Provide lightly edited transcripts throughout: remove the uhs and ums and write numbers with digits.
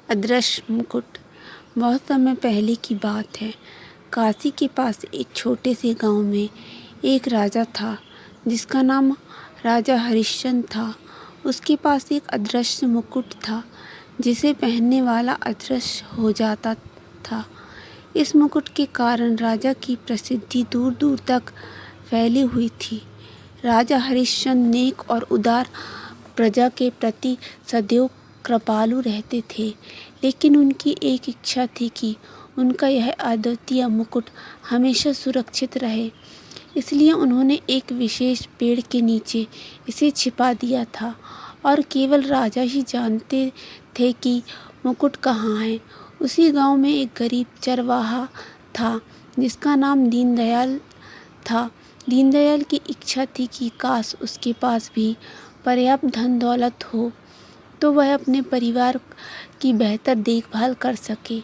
अदृश्य मुकुट। बहुत समय पहले की बात है। काशी के पास एक छोटे से गांव में एक राजा था जिसका नाम राजा हरिश्चंद्र था। उसके पास एक अदृश्य मुकुट था जिसे पहनने वाला अदृश्य हो जाता था। इस मुकुट के कारण राजा की प्रसिद्धि दूर दूर तक फैली हुई थी। राजा हरिश्चंद्र नेक और उदार प्रजा के प्रति सदैव कृपालु रहते थे, लेकिन उनकी एक इच्छा थी कि उनका यह अद्वितीय मुकुट हमेशा सुरक्षित रहे। इसलिए उन्होंने एक विशेष पेड़ के नीचे इसे छिपा दिया था और केवल राजा ही जानते थे कि मुकुट कहाँ है। उसी गांव में एक गरीब चरवाहा था जिसका नाम दीनदयाल था। दीनदयाल की इच्छा थी कि काश उसके पास भी पर्याप्त धन दौलत हो तो वह अपने परिवार की बेहतर देखभाल कर सके।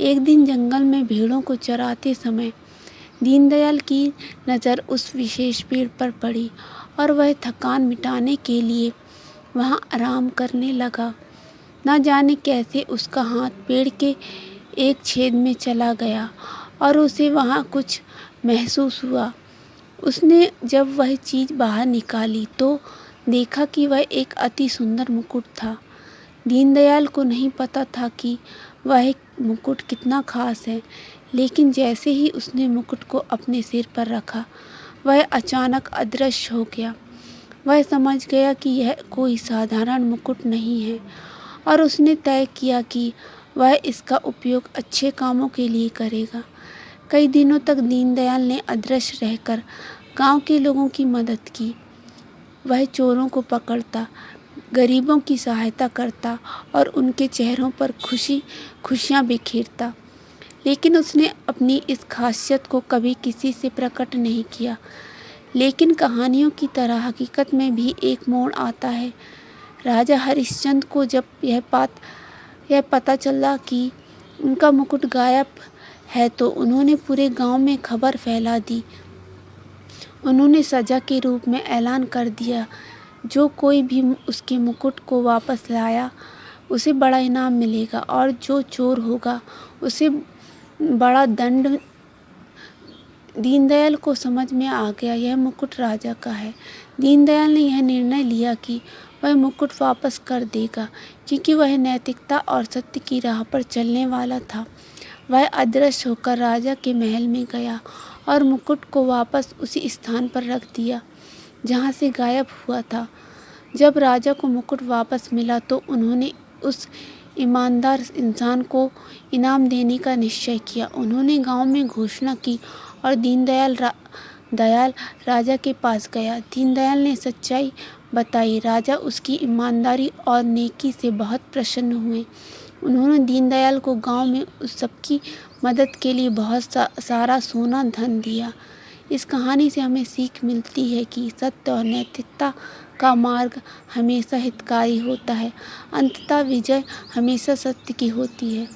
एक दिन जंगल में भेड़ों को चराते समय दीनदयाल की नज़र उस विशेष पेड़ पर पड़ी और वह थकान मिटाने के लिए वहां आराम करने लगा। न जाने कैसे उसका हाथ पेड़ के एक छेद में चला गया और उसे वहां कुछ महसूस हुआ। उसने जब वह चीज़ बाहर निकाली तो देखा कि वह एक अति सुंदर मुकुट था। दीनदयाल को नहीं पता था कि वह मुकुट कितना खास है, लेकिन जैसे ही उसने मुकुट को अपने सिर पर रखा, वह अचानक अदृश्य हो गया। वह समझ गया कि यह कोई साधारण मुकुट नहीं है और उसने तय किया कि वह इसका उपयोग अच्छे कामों के लिए करेगा। कई दिनों तक दीनदयाल ने अदृश्य रहकर गांव के लोगों की मदद की। वह चोरों को पकड़ता, गरीबों की सहायता करता और उनके चेहरों पर खुशियाँ बिखेरता। लेकिन उसने अपनी इस खासियत को कभी किसी से प्रकट नहीं किया। लेकिन कहानियों की तरह हकीकत में भी एक मोड़ आता है। राजा हरिश्चंद्र को जब यह पता चला कि उनका मुकुट गायब है तो उन्होंने पूरे गांव में खबर फैला दी। उन्होंने सजा के रूप में ऐलान कर दिया, जो कोई भी उसके मुकुट को वापस लाया उसे बड़ा इनाम मिलेगा और जो चोर होगा उसे बड़ा दंड। दीनदयाल को समझ में आ गया यह मुकुट राजा का है। दीनदयाल ने यह निर्णय लिया कि वह मुकुट वापस कर देगा, क्योंकि वह नैतिकता और सत्य की राह पर चलने वाला था। वह अदृश्य होकर राजा के महल में गया और मुकुट को वापस उसी स्थान पर रख दिया जहाँ से गायब हुआ था। जब राजा को मुकुट वापस मिला तो उन्होंने उस ईमानदार इंसान को इनाम देने का निश्चय किया। उन्होंने गांव में घोषणा की और दीनदयाल राजा के पास गया। दीनदयाल ने सच्चाई बताई। राजा उसकी ईमानदारी और नेकी से बहुत प्रसन्न हुए। उन्होंने दीनदयाल को गांव में उस सबकी मदद के लिए बहुत सारा सोना धन दिया। इस कहानी से हमें सीख मिलती है कि सत्य और नैतिकता का मार्ग हमेशा हितकारी होता है। अंततः विजय हमेशा सत्य की होती है।